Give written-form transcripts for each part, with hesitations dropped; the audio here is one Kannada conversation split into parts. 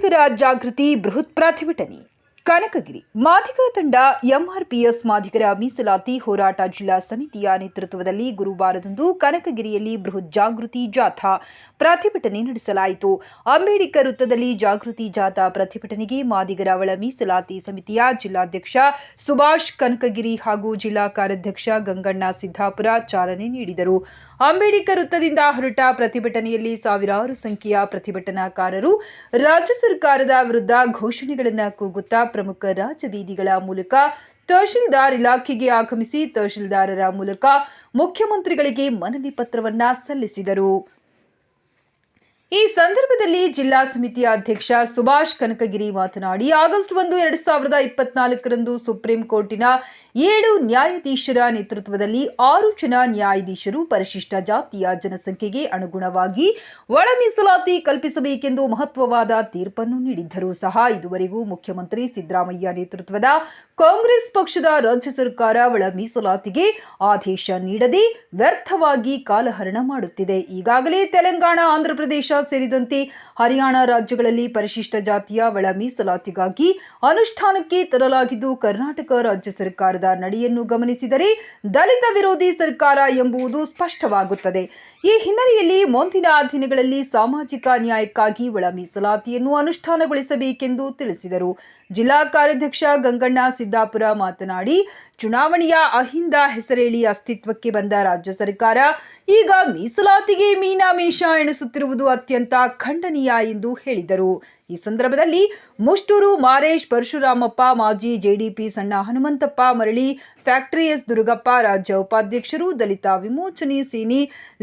ಮಾದಿಗರ ಜಾಗೃತಿ ಬೃಹತ್ ಪ್ರತಿಭಟನೆ. ಕನಕಗಿರಿ ಮಾದಿಗ ತಂಡ ಎಂಆರ್ಪಿಎಸ್ ಮಾದಿಗರ ಮೀಸಲಾತಿ ಹೋರಾಟ ಜಿಲ್ಲಾ ಸಮಿತಿಯ ನೇತೃತ್ವದಲ್ಲಿ ಗುರುವಾರದಂದು ಕನಕಗಿರಿಯಲ್ಲಿ ಬೃಹತ್ ಜಾಗೃತಿ ಜಾಥಾ ಪ್ರತಿಭಟನೆ ನಡೆಸಲಾಯಿತು. ಅಂಬೇಡ್ಕರ್ ವೃತ್ತದಲ್ಲಿ ಜಾಗೃತಿ ಜಾಥಾ ಪ್ರತಿಭಟನೆಗೆ ಮಾದಿಗರ ಒಳ ಮೀಸಲಾತಿ ಸಮಿತಿಯ ಜಿಲ್ಲಾಧ್ಯಕ್ಷ ಸುಭಾಷ್ ಕನಕಗಿರಿ ಹಾಗೂ ಜಿಲ್ಲಾ ಕಾರ್ಯಾಧ್ಯಕ್ಷ ಗಂಗಣ್ಣ ಸಿದ್ದಾಪುರ ಚಾಲನೆ ನೀಡಿದರು. ಅಂಬೇಡ್ಕರ್ ವೃತ್ತದಿಂದ ಹೊರಟ ಪ್ರತಿಭಟನೆಯಲ್ಲಿ ಸಾವಿರಾರು ಸಂಖ್ಯೆಯ ಪ್ರತಿಭಟನಾಕಾರರು ರಾಜ್ಯ ಸರ್ಕಾರದ ವಿರುದ್ಧ ಘೋಷಣೆಗಳನ್ನು ಕೂಗುತ್ತಾ ಪ್ರಮುಖ ರಾಜಬೀದಿಗಳ ಮೂಲಕ ತಹಶೀಲ್ದಾರ್ ಇಲಾಖೆಗೆ ಆಗಮಿಸಿ ತಹಶೀಲ್ದಾರರ ಮೂಲಕ ಮುಖ್ಯಮಂತ್ರಿಗಳಿಗೆ ಮನವಿ ಪತ್ರವನ್ನ ಸಲ್ಲಿಸಿದರು. ಈ ಸಂದರ್ಭದಲ್ಲಿ ಜಿಲ್ಲಾ ಸಮಿತಿಯ ಅಧ್ಯಕ್ಷ ಸುಭಾಷ್ ಕನಕಗಿರಿ ಮಾತನಾಡಿ, ಆಗಸ್ಟ್ 1, 2024ರಂದು ಸುಪ್ರೀಂ ಕೋರ್ಟಿನ 7 ನ್ಯಾಯಾಧೀಶರ ನೇತೃತ್ವದಲ್ಲಿ 6 ಜನ ನ್ಯಾಯಾಧೀಶರು ಪರಿಶಿಷ್ಟ ಜಾತಿಯ ಜನಸಂಖ್ಯೆಗೆ ಅನುಗುಣವಾಗಿ ಒಳ ಮೀಸಲಾತಿ ಕಲ್ಪಿಸಬೇಕೆಂದು ಮಹತ್ವವಾದ ತೀರ್ಪನ್ನು ನೀಡಿದ್ದರೂ ಸಹ ಇದುವರೆಗೂ ಮುಖ್ಯಮಂತ್ರಿ ಸಿದ್ದರಾಮಯ್ಯ ನೇತೃತ್ವದ ಕಾಂಗ್ರೆಸ್ ಪಕ್ಷದ ರಾಜ್ಯ ಸರ್ಕಾರ ಒಳ ಮೀಸಲಾತಿಗೆ ಆದೇಶ ನೀಡದೆ ವ್ಯರ್ಥವಾಗಿ ಕಾಲಹರಣ ಮಾಡುತ್ತಿದೆ. ಈಗಾಗಲೇ ತೆಲಂಗಾಣ, ಆಂಧ್ರಪ್ರದೇಶ ಸೇರಿದಂತೆ ಹರಿಯಾಣ ರಾಜ್ಯಗಳಲ್ಲಿ ಪರಿಶಿಷ್ಟ ಜಾತಿಯ ಒಳ ಮೀಸಲಾತಿಗಾಗಿ ಅನುಷ್ಠಾನಕ್ಕೆ ತರಲಾಗಿದ್ದು, ಕರ್ನಾಟಕ ರಾಜ್ಯ ಸರ್ಕಾರದ ನಡೆಯನ್ನು ಗಮನಿಸಿದರೆ ದಲಿತ ವಿರೋಧಿ ಸರ್ಕಾರ ಎಂಬುದು ಸ್ಪಷ್ಟವಾಗುತ್ತದೆ. ಈ ಹಿನ್ನೆಲೆಯಲ್ಲಿ ಮುಂದಿನ ದಿನಗಳಲ್ಲಿ ಸಾಮಾಜಿಕ ನ್ಯಾಯಕ್ಕಾಗಿ ಒಳ ಮೀಸಲಾತಿಯನ್ನು ಅನುಷ್ಠಾನಗೊಳಿಸಬೇಕೆಂದು ತಿಳಿಸಿದರು. ಜಿಲ್ಲಾ ಕಾರ್ಯಾಧ್ಯಕ್ಷ ಗಂಗಣ್ಣ ಸಿದ್ದಾಪುರ ಮಾತನಾಡಿ, ಚುನಾವಣೆಯ ಅಹಿಂದ ಹೆಸರೇಳಿ ಅಸ್ತಿತ್ವಕ್ಕೆ ಬಂದ ರಾಜ್ಯ ಸರ್ಕಾರ ಈಗ ಮೀಸಲಾತಿಗೆ ಮೀನಾಮೇಷ ಎಣಿಸುತ್ತಿರುವುದು ಅತ್ಯಂತ ಖಂಡನೀಯ ಎಂದು ಹೇಳಿದರು. ಈ ಸಂದರ್ಭದಲ್ಲಿ ಮುಷ್ಟೂರು ಮಾರೇಶ್, ಪರಶುರಾಮಪ್ಪ, ಮಾಜಿ ಜೆಡಿಪಿ ಸಣ್ಣ ಹನುಮಂತಪ್ಪ ಮರಳಿ, ಫ್ಯಾಕ್ಟರಿ ಎಸ್ ದುರ್ಗಪ್ಪ, ರಾಜ್ಯ ಉಪಾಧ್ಯಕ್ಷರು, ದಲಿತ ವಿಮೋಚನೆ ಸೇನೆ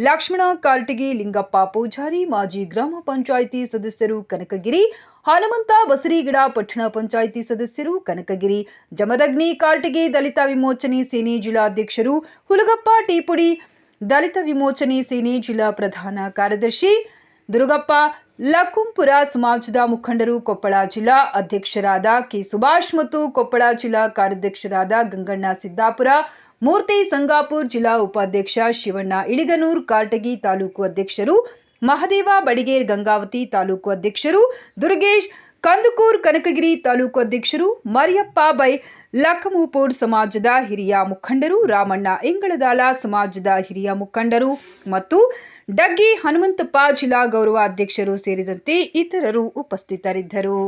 ಲಕ್ಷ್ಮಣ ಕಾರ್ಟಗಿ, ಲಿಂಗಪ್ಪ ಪೂಜಾರಿ, ಮಾಜಿ ಗ್ರಾಮ ಪಂಚಾಯಿತಿ ಸದಸ್ಯರು ಕನಕಗಿರಿ, ಹನುಮಂತ ಬಸರಿಗಿಡ, ಪಟ್ಟಣ ಪಂಚಾಯಿತಿ ಸದಸ್ಯರು ಕನಕಗಿರಿ, ಜಮದಗ್ನಿ ಕಾರ್ಟಗಿ, ದಲಿತ ವಿಮೋಚನೆ ಸೇನೆ ಜಿಲ್ಲಾಧ್ಯಕ್ಷರು ಹುಲಗಪ್ಪ ಟೀಪುಡಿ, ದಲಿತ ವಿಮೋಚನೆ ಸೇನೆ ಜಿಲ್ಲಾ ಪ್ರಧಾನ ಕಾರ್ಯದರ್ಶಿ ದುರ್ಗಪ್ಪ ಲಕ್ಕುಂಪುರ, ಸಮಾಜದ ಮುಖಂಡರು ಕೊಪ್ಪಳ ಜಿಲ್ಲಾ ಅಧ್ಯಕ್ಷರಾದ ಕೆ ಸುಭಾಷ್ ಮತ್ತು ಕೊಪ್ಪಳ ಜಿಲ್ಲಾ ಕಾರ್ಯಾಧ್ಯಕ್ಷರಾದ ಗಂಗಣ್ಣ ಸಿದ್ದಾಪುರ, ಮೂರ್ತಿ ಸಂಗಾಪುರ್, ಜಿಲ್ಲಾ ಉಪಾಧ್ಯಕ್ಷ ಶಿವಣ್ಣ ಇಳಿಗನೂರ್, ಕಾರಟಗಿ ತಾಲೂಕು ಅಧ್ಯಕ್ಷರು ಮಹದೇವ ಬಡಿಗೇರ್, ಗಂಗಾವತಿ ತಾಲೂಕು ಅಧ್ಯಕ್ಷರು ದುರ್ಗೇಶ್ ಕಂದುಕೂರ್, ಕನಕಗಿರಿ ತಾಲೂಕು ಅಧ್ಯಕ್ಷರು ಮರಿಯಪ್ಪ ಬೈ, ಲಕ್ಕಮೂಪುರ್ ಸಮಾಜದ ಹಿರಿಯ ಮುಖಂಡರು ರಾಮಣ್ಣ ಇಂಗಳದಾಲ, ಸಮಾಜದ ಹಿರಿಯ ಮುಖಂಡರು ಮತ್ತು ಡಗ್ಗಿ ಹನುಮಂತಪ್ಪ, ಜಿಲ್ಲಾ ಗೌರವ ಅಧ್ಯಕ್ಷರು ಸೇರಿದಂತೆ ಇತರರು ಉಪಸ್ಥಿತರಿದ್ದರು.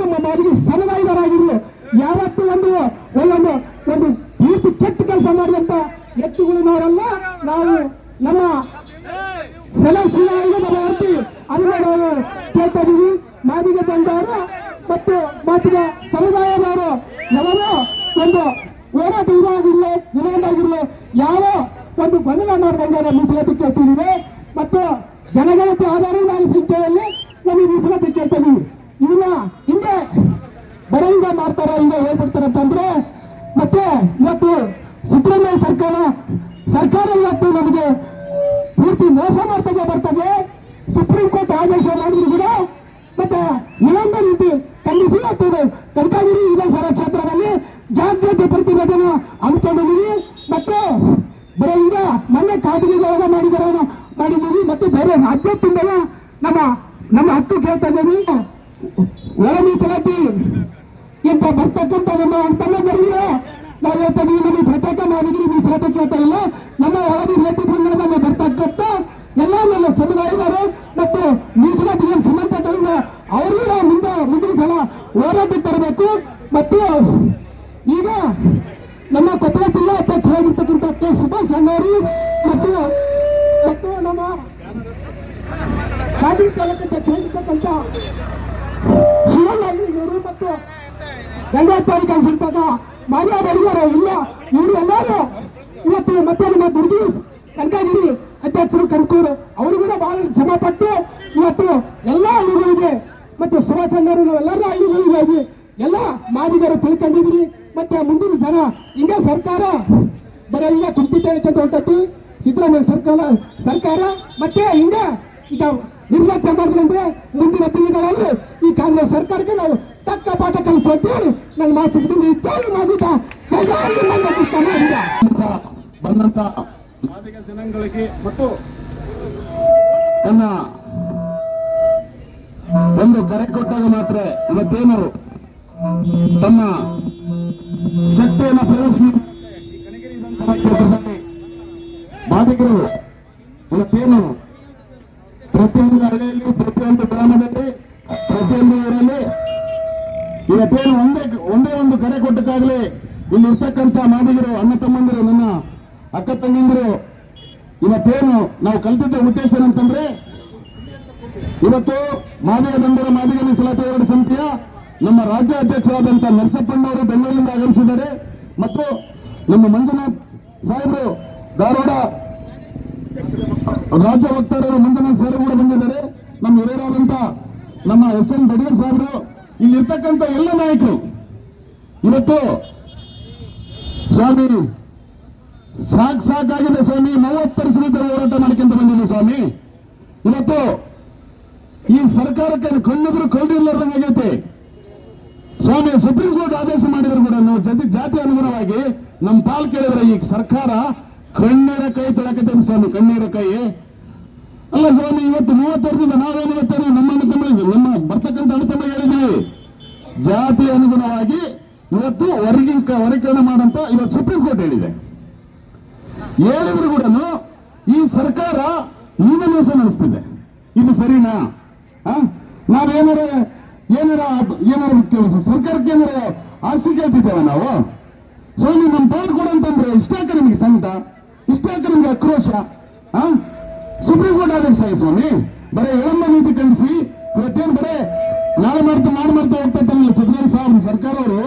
ನಮ್ಮ ಮಾದಿಗೆ ಸಮುದಾಯದವರಾಗಿರ್ಲಿ ಯಾವತ್ತೂ ಒಂದು ಒಂದು ಒಂದು ಪೂರ್ತಿ ಕೆಟ್ಟ ಕೆಲಸ ಮಾಡಿದಂತ ಎತ್ತುಗಳಿನವರಲ್ಲ ನಾವು. ನಮ್ಮ ಸಲಹೆ ಅದನ್ನ ನಾವು ಕೇಳ್ತಾ ಇದೀವಿ. ಮಾದಿಗೆ ಬಂದವರು ಮತ್ತು ಮಾದಿಗ ಸಮುದಾಯದವರು ಯಾವಾಗ ಒಂದು ಹೋರಾಟ ಇದಾಗಿರ್ಲಿ ಇನ್ನೊಂದಾಗಿರ್ಲಿ ಯಾವ ಒಂದು ಗೊಂದಲ ಮಾಡಿದಂಗೆ ಮೀಸಲಾತಿ ಕೇಳ್ತಿದ್ದೀವಿ ಮತ್ತು ಜನಗಣತಿ ಆಧಾರದ ಸಂಖ್ಯೆಯಲ್ಲಿ ನಮಗೆ ಮೀಸಲಾತಿ ಕೇಳ್ತಾ ಇದೀವಿ. ಇದನ್ನ ಹಿಂದೆ ಬರೆಯಿಂದ ಮಾಡ್ತಾರ ಹಿಂಗೆ ಹೇಳ್ಬಿಡ್ತಾರ ಅಂತಂದ್ರೆ ಮತ್ತೆ ಇವತ್ತು ಸಿದ್ದರಾಮಯ್ಯ ಸರ್ಕಾರ ಇವತ್ತು ನಮಗೆ ಪೂರ್ತಿ ಮೋಸ ಮಾಡ್ತಾಗೆ ಬರ್ತದೆ. ಸುಪ್ರೀಂ ಕೋರ್ಟ್ ಆದೇಶ ಮಾಡಿದ್ರು ಕೂಡ ಮತ್ತೆ ವಿಳಂಬ ರೀತಿ ಖಂಡಿಸಿ ಇವತ್ತು ಕನಕಗಿರಿ ವಿಧಾನಸಭಾ ಕ್ಷೇತ್ರದಲ್ಲಿ ಜಾಗೃತಿ ಪ್ರತಿಭಟನೆ ಹಮ್ಮಿಕೊಂಡಿದ್ದೀವಿ. ಮತ್ತೆ ಬರೀ ಈಗ ಮೊನ್ನೆ ಕಾಟಿಗೆ ಮಾಡಿದ್ದೀವಿ ಮತ್ತು ಬೇರೆ ರಾಜ್ಯ ತುಂಬ ನಮ್ಮ ಹಕ್ಕು ಕೇಳ್ತಾ ಇದ್ದೀವಿ. ಒಳ ಮೀಸಲಾತಿ ಅಂತ ಬರ್ತಕ್ಕಂಥ ನಮ್ಮ ತಮ್ಮಂದರಿಗೆ ನಾವು ಹೇಳ್ತಾ ಇದೀವಿ. ನಮಗೆ ಪ್ರತ್ಯೇಕ ಮಾದಿಗೆ ಮೀಸಲಾತಿ ಕೇಳ್ತಾ ಇಲ್ಲ. ನಮ್ಮ ಒಳ ಮೀಸಲಾತಿ ಪ್ರಮಾಣದಲ್ಲಿ ಬರ್ತಕ್ಕಂಥ ಎಲ್ಲ ನನ್ನ ಸಮುದಾಯದವರು ಮತ್ತು ಮೀಸಲಾತಿಗೆ ಸಂಬಂಧಪಟ್ಟ ಅವರಿಗೂ ನಾವು ಮುಂದಿನ ಸಲ ಹೋರಾಟ ತರಬೇಕು. ಮತ್ತು ಈಗ ನಮ್ಮ ಕೊಪ್ಪಳ ಜಿಲ್ಲಾ ಅಧ್ಯಕ್ಷರಾಗಿರ್ತಕ್ಕಂಥ ಕೆ ಸುಭಾಷ್ ಅಣ್ಣವರು ಮತ್ತು ನಮ್ಮ ಕಾಡಿ ತಾಲೂಕು ಅಧ್ಯಕ್ಷರಾಗಿರ್ತಕ್ಕಂಥ ಶಿವನಾಗಿನವರು ಮತ್ತು ಗಂಗಾಚಾರಿ ಕಳಿಸಿರ್ತಕ್ಕ ಮಾರಿಯಾ ಬಡಿಗಾರು ಇಲ್ಲ ಇವರು ಎಲ್ಲರೂ ಇವತ್ತು ಮತ್ತೆ ನಮ್ಮ ದುರ್ಗಿ ಕನಕಗಿರಿ ಅಧ್ಯಕ್ಷರು ಕನಕೂರು ಅವರು ಕೂಡ ಬಹಳ ಶ್ರಮ ಪಟ್ಟು ಇವತ್ತು ಎಲ್ಲ ಹಳ್ಳಿಗಳಿಗೆ ಮತ್ತೆ ಸುಭಾಷ್ ಅಣ್ಣವರು ನಾವೆಲ್ಲರೂ ಹಳ್ಳಿಗಳಿಗೆ ಎಲ್ಲ ಮಾದಿಗರು ತಿಳ್ಕೊಂಡಿದ್ರಿ. ಮತ್ತೆ ಮುಂದಿನ ಜನ ಹಿಂಗೆ ಸರ್ಕಾರ ಬರ ಈಗ ಕುಂಠಿತ ಹೇಳ್ಕೊಂತ ಹೊಂಟತಿ ಸಿದ್ದರಾಮಯ್ಯ ಸರ್ಕಾರ ಮತ್ತೆ ಹಿಂಗೆ ಈಗ ನಿರ್ಲಕ್ಷ್ಯ ಮಾಡಿದ್ರಂದ್ರೆ ಮುಂದಿನ ದಿನಗಳಲ್ಲಿ ಈ ಕಾಂಗ್ರೆಸ್ ಸರ್ಕಾರಕ್ಕೆ ನಾವು ತಕ್ಕ ಪಾಠ ಕಲಿಸ್ತೀವಿ. ನನ್ನ ಮಾತು ಮಾಡಿದ ಬಂದಂತ ಮಾದಿಗ ಜನಾಂಗಗಳಿಗೆ ಮತ್ತು ತನ್ನ ಒಂದು ಕರೆ ಕೊಟ್ಟಾಗ ಮಾತ್ರ ಇವತ್ತೇನು ತಮ್ಮ ಶಕ್ತಿಯನ್ನು ಪ್ರದರ್ಶನ ಕನಕಗಿರಿ ವಿಧಾನಸಭಾ ಕ್ಷೇತ್ರದಲ್ಲಿ ಮಾದಿಗರು ಇವತ್ತೇನು ಪ್ರತಿಯೊಂದು ಹಳ್ಳಿಯಲ್ಲಿ ಪ್ರತಿಯೊಂದು ಗ್ರಾಮದಲ್ಲಿ ಪ್ರತಿಯೊಂದು ಊರಲ್ಲಿ ಇವತ್ತೇನು ಒಂದೇ ಒಂದು ಕರೆ ಕೊಟ್ಟಕ್ಕಾಗಲಿ ಇಲ್ಲಿ ಇರ್ತಕ್ಕಂಥ ಮಾದಿಗರು ಅಣ್ಣ ತಮ್ಮಂದಿರು ನನ್ನ ಅಕ್ಕ ತಂಗಿಂದಿರು ಇವತ್ತೇನು ನಾವು ಕಲ್ತಿದ್ದ ಉದ್ದೇಶ ಏನಂತಂದ್ರೆ ಇವತ್ತು ಮಾದಿಗ ದಂಡರ ಮಾದಿಗ ಮೀಸಲಾತಿ ಹೋರಾಟ ಸಮಿತಿಯ ನಮ್ಮ ರಾಜ್ಯ ಅಧ್ಯಕ್ಷರಾದಂಥ ನರಸಪ್ಪಣ್ಣವರು ಬೆಂಗಳೂರಿನಿಂದ ಆಗಮಿಸಿದ್ದಾರೆ ಮತ್ತು ನಮ್ಮ ಮಂಜುನಾಥ್ ಸಾಹೇಬರು ಧಾರವಾಡ ರಾಜ್ಯ ವಕ್ತಾರರು ಮಂಜುನಾಥ್ ಸಾಹೇಬರು ಕೂಡ ಬಂದಿದ್ದಾರೆ. ನಮ್ಮ ಹಿರಿಯರಾದಂಥ ನಮ್ಮ ಎಸ್.ಎನ್. ಬಡಿಗರ್ ಸಾಹೇಬರು ಇಲ್ಲಿರ್ತಕ್ಕಂಥ ಎಲ್ಲ ನಾಯಕರು ಇವತ್ತು ಸ್ವಾಮಿ ಸಾಕಾಗಿದೆ ಸ್ವಾಮಿ 40 ವರ್ಷದಿಂದ ಹೋರಾಟ ಮಾಡ್ಕೊಂತ ಬಂದಿದ್ದೀವಿ ಸ್ವಾಮಿ. ಇವತ್ತು ಈ ಸರ್ಕಾರಕ್ಕೆ ಕಣ್ಣಿದ್ರು ಕೊಂಡಿರ್ಲಾರ್ದಂಗಾಗೈತೆ ಸ್ವಾಮಿ. ಸುಪ್ರೀಂ ಕೋರ್ಟ್ ಆದೇಶ ಮಾಡಿದ್ರು ಕೂಡ ನಾವು ಜಾತಿ ಅನುಗುಣವಾಗಿ ನಮ್ಮ ಪಾಲ್ ಕೇಳಿದ್ರೆ ಈ ಸರ್ಕಾರ ಕಣ್ಣೀರ ಕೈ ತೊಳಕತ್ತೇನೆ ಸ್ವಾಮಿ. ಕಣ್ಣೀರ ಕೈ ಅಲ್ಲ ಸ್ವಾಮಿ. ಇವತ್ತು 30 ವರ್ಷದಿಂದ ನಾವೇನು ಗೊತ್ತೇನೆ ನಮ್ಮ ನಮ್ಮ ಬರ್ತಕ್ಕಂಥ ಅನುತಂಬ ಹೇಳಿದ್ದೀವಿ ಜಾತಿ ಅನುಗುಣವಾಗಿ ಇವತ್ತು ವರ್ಗೀಕರಣ ಮಾಡಂತ ಇವತ್ತು ಸುಪ್ರೀಂ ಕೋರ್ಟ್ ಹೇಳಿದೆ. ಹೇಳಿದ್ರು ಕೂಡ ಈ ಸರ್ಕಾರ ಮೀನಮೇಷ ನಡೆಸ್ತಿದೆ. ಇದು ಸರಿನಾ? ನಾವೇನಾರ ಸರ್ಕಾರಕ್ಕೆ ಏನಾರ ಆಸ್ತಿ ಕೇಳ್ತಿದ್ದೇವೆ ನಾವು ಸ್ವಾಮಿ? ನಮ್ಮ ಪಾಲ್ ಕೊಡು ಅಂತಂದ್ರೆ ಇಷ್ಟಾಕ ನಿಮಗೆ ಸಂಕಟ, ಇಷ್ಟಾಕ ನಿಮ್ಗೆ ಆಕ್ರೋಶ. ಸುಪ್ರೀಂ ಕೋರ್ಟ್ ಆದೇಶ ಸ್ವಾಮಿ ಬರೀ ವಿಳಂಬ ನೀತಿ ಖಂಡಿಸಿ ಇವತ್ತೇನು ಬರೇ ನಾಳೆ ಮಾಡ್ತಾ ಹೋಗ್ತಾ ಸಿದ್ದರಾಮಯ್ಯ ಸಾಹೇಬ್ ಸರ್ಕಾರ ಅವರು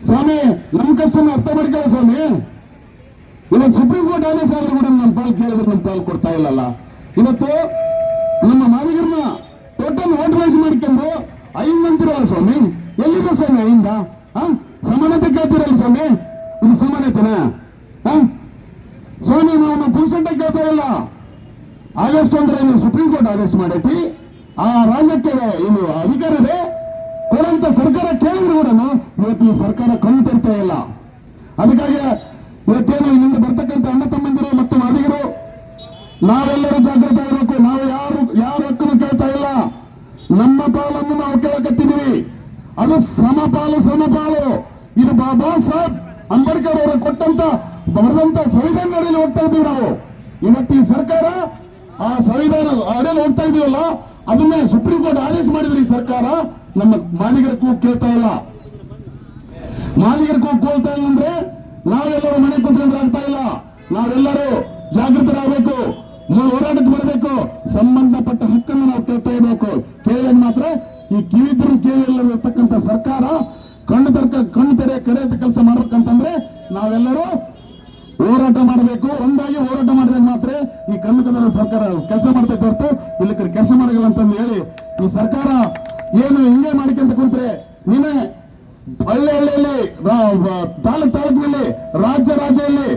ಸ್ವಾಮಿ ನಮ್ಮ ಕಷ್ಟನ ಅರ್ಥ ಮಾಡ್ಕೊಳ್ಳೋ ಸ್ವಾಮಿ. ಇವತ್ತು ಸುಪ್ರೀಂ ಕೋರ್ಟ್ ಆದೇಶ ಆದ್ರೂ ಕೂಡ ನಮ್ಮ ಪಾಲ್ ಕೇಳಿದ್ರೆ ನಮ್ಮ ಪಾಲ್ ಕೊಡ್ತಾ ಇಲ್ಲಲ್ಲ. ಇವತ್ತು ನಮ್ಮ ಮಾದಿಗರನ್ನ ಟೋಟಲ್ ವೋಟ್ ಬ್ಯಾಂಕ್ ಮಾಡ್ಕೊಂಡು 5 ಮಂದಿರಲ್ಲ ಸ್ವಾಮಿ. ಎಲ್ಲಿದೆ ಸ್ವಾಮಿ 5? ಸಮಾನತೆ ಕೇಳ್ತಿರಲ್ಲ ಸ್ವಾಮಿ. ಇದು ಸಮಾನತೆನಾ ಸ್ವಾಮಿ? ನಾವು ಪುರುಷಂಟ ಕೇಳ್ತಾ ಇಲ್ಲ. ಆಗಸ್ಟ್ 1 ನೀವು ಸುಪ್ರೀಂ ಕೋರ್ಟ್ ಆದೇಶ ಮಾಡೈತಿ. ಆ ರಾಜ್ಯಕ್ಕೆ ಏನು ಅಧಿಕಾರ ಇದೆ ಕೊಡಂತ ಸರ್ಕಾರ ಕೇಳಿದ್ರು ಕೂಡ ಇವತ್ತು ಈ ಸರ್ಕಾರ ಕಣ್ಣು ತರ್ತಾ ಇಲ್ಲ. ಅದಕ್ಕಾಗಿ ಇವತ್ತೇನು ಇಲ್ಲಿಂದ ಬರ್ತಕ್ಕಂಥ ಅಣ್ಣ ತಮ್ಮಂದಿರು ಮತ್ತು ಮಾದಿಗರು ನಾವೆಲ್ಲರೂ ಜಾಗೃತ ಇರಬೇಕು. ನಾವು ಯಾರ ಹಕ್ಕನ್ನು ಕೇಳ್ತಾ ಇಲ್ಲ. ನಮ್ಮ ಪಾಲನ್ನು ನಾವು ಕೇಳಕತ್ತಿದ್ದೀವಿ. ಅದು ಸಮಪಾಲು. ಇದು ಬಾಬಾ ಸಾಹೇಬ್ ಅಂಬೇಡ್ಕರ್ ಅವರು ಕೊಟ್ಟಂತ ಬರೆದಂತ ಸಂವಿಧಾನ ಅಡಿಯಲ್ಲಿ ಹೋಗ್ತಾ ಇದ್ದೀವಿ ನಾವು. ಇವತ್ತು ಈ ಸರ್ಕಾರ ಆ ಸಂವಿಧಾನ ಅಡಿಯಲ್ಲಿ ಹೋಗ್ತಾ ಇದೀವಲ್ಲ, ಅದನ್ನೇ ಸುಪ್ರೀಂ ಕೋರ್ಟ್ ಆದೇಶ ಮಾಡಿದ್ರೆ ಈ ಸರ್ಕಾರ ನಮ್ಮ ಮಾದಿಗರ ಕೂಗು ಕೇಳ್ತಾ ಇಲ್ಲ. ಮಾದಿಗರ ಕೂಗು ಕೇಳ್ತಾ ಇಲ್ಲ ಅಂದ್ರೆ ನಾವೆಲ್ಲರೂ ಮನೆ ಕುತ್ಕೊಂಡ್ರೆ ಆಗ್ತಾ ಇಲ್ಲ. ನಾವೆಲ್ಲರೂ ಜಾಗೃತರಾಗಬೇಕು, ಹೋರಾಟಕ್ಕೆ ಬರಬೇಕು, ಸಂಬಂಧಪಟ್ಟ ಹಕ್ಕನ್ನು ನಾವು ಕೇಳ್ತಾ ಇರಬೇಕು. ಕೇಳಿದಾಗ ಮಾತ್ರ ಈ ಕಿವಿದ್ರು ಕೇಳಿರ್ತಕ್ಕಂಥ ಸರ್ಕಾರ ಕಣ್ಣು ತೆರೆ ಕರೆಯ ಕೆಲಸ ಮಾಡ್ಬೇಕಂತಂದ್ರೆ ನಾವೆಲ್ಲರೂ ಹೋರಾಟ ಮಾಡಬೇಕು. ಒಂದಾಗಿ ಹೋರಾಟ ಮಾಡಿದಾಗ ಮಾತ್ರ ಈ ಕಣ್ಣು ಸರ್ಕಾರ ಕೆಲಸ ಮಾಡ್ತೈತೆ ಹೊರತು ಇಲ್ಲಿ ಕೆಲಸ ಮಾಡಲ್ಲ ಅಂತಂದು ಹೇಳಿ ಈ ಸರ್ಕಾರ ಏನು ಹಿಂಗೆ ಮಾಡ್ಕೊಂತ ಕುಂತ್ರೆ ನೀನೇ ಹಳ್ಳಿಯಲ್ಲಿ ತಾಲೂಕಿನಲ್ಲಿ ರಾಜ್ಯದಲ್ಲಿ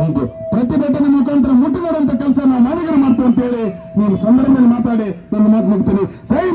ಒಂದು ಪ್ರತಿಭಟನೆ ಮುಖಾಂತರ ಮುಟ್ಟುವಂತ ಕೆಲಸ ನಾವು ಮಾದಿಗರು ಮಾಡ್ತೀವಿ ಅಂತ ಹೇಳಿ ನೀನು ಸಂದರ್ಭದಲ್ಲಿ ಮಾತಾಡಿ ನನ್ನ ಮಾತು ಮುಗ್ತೀನಿ. ಜೈ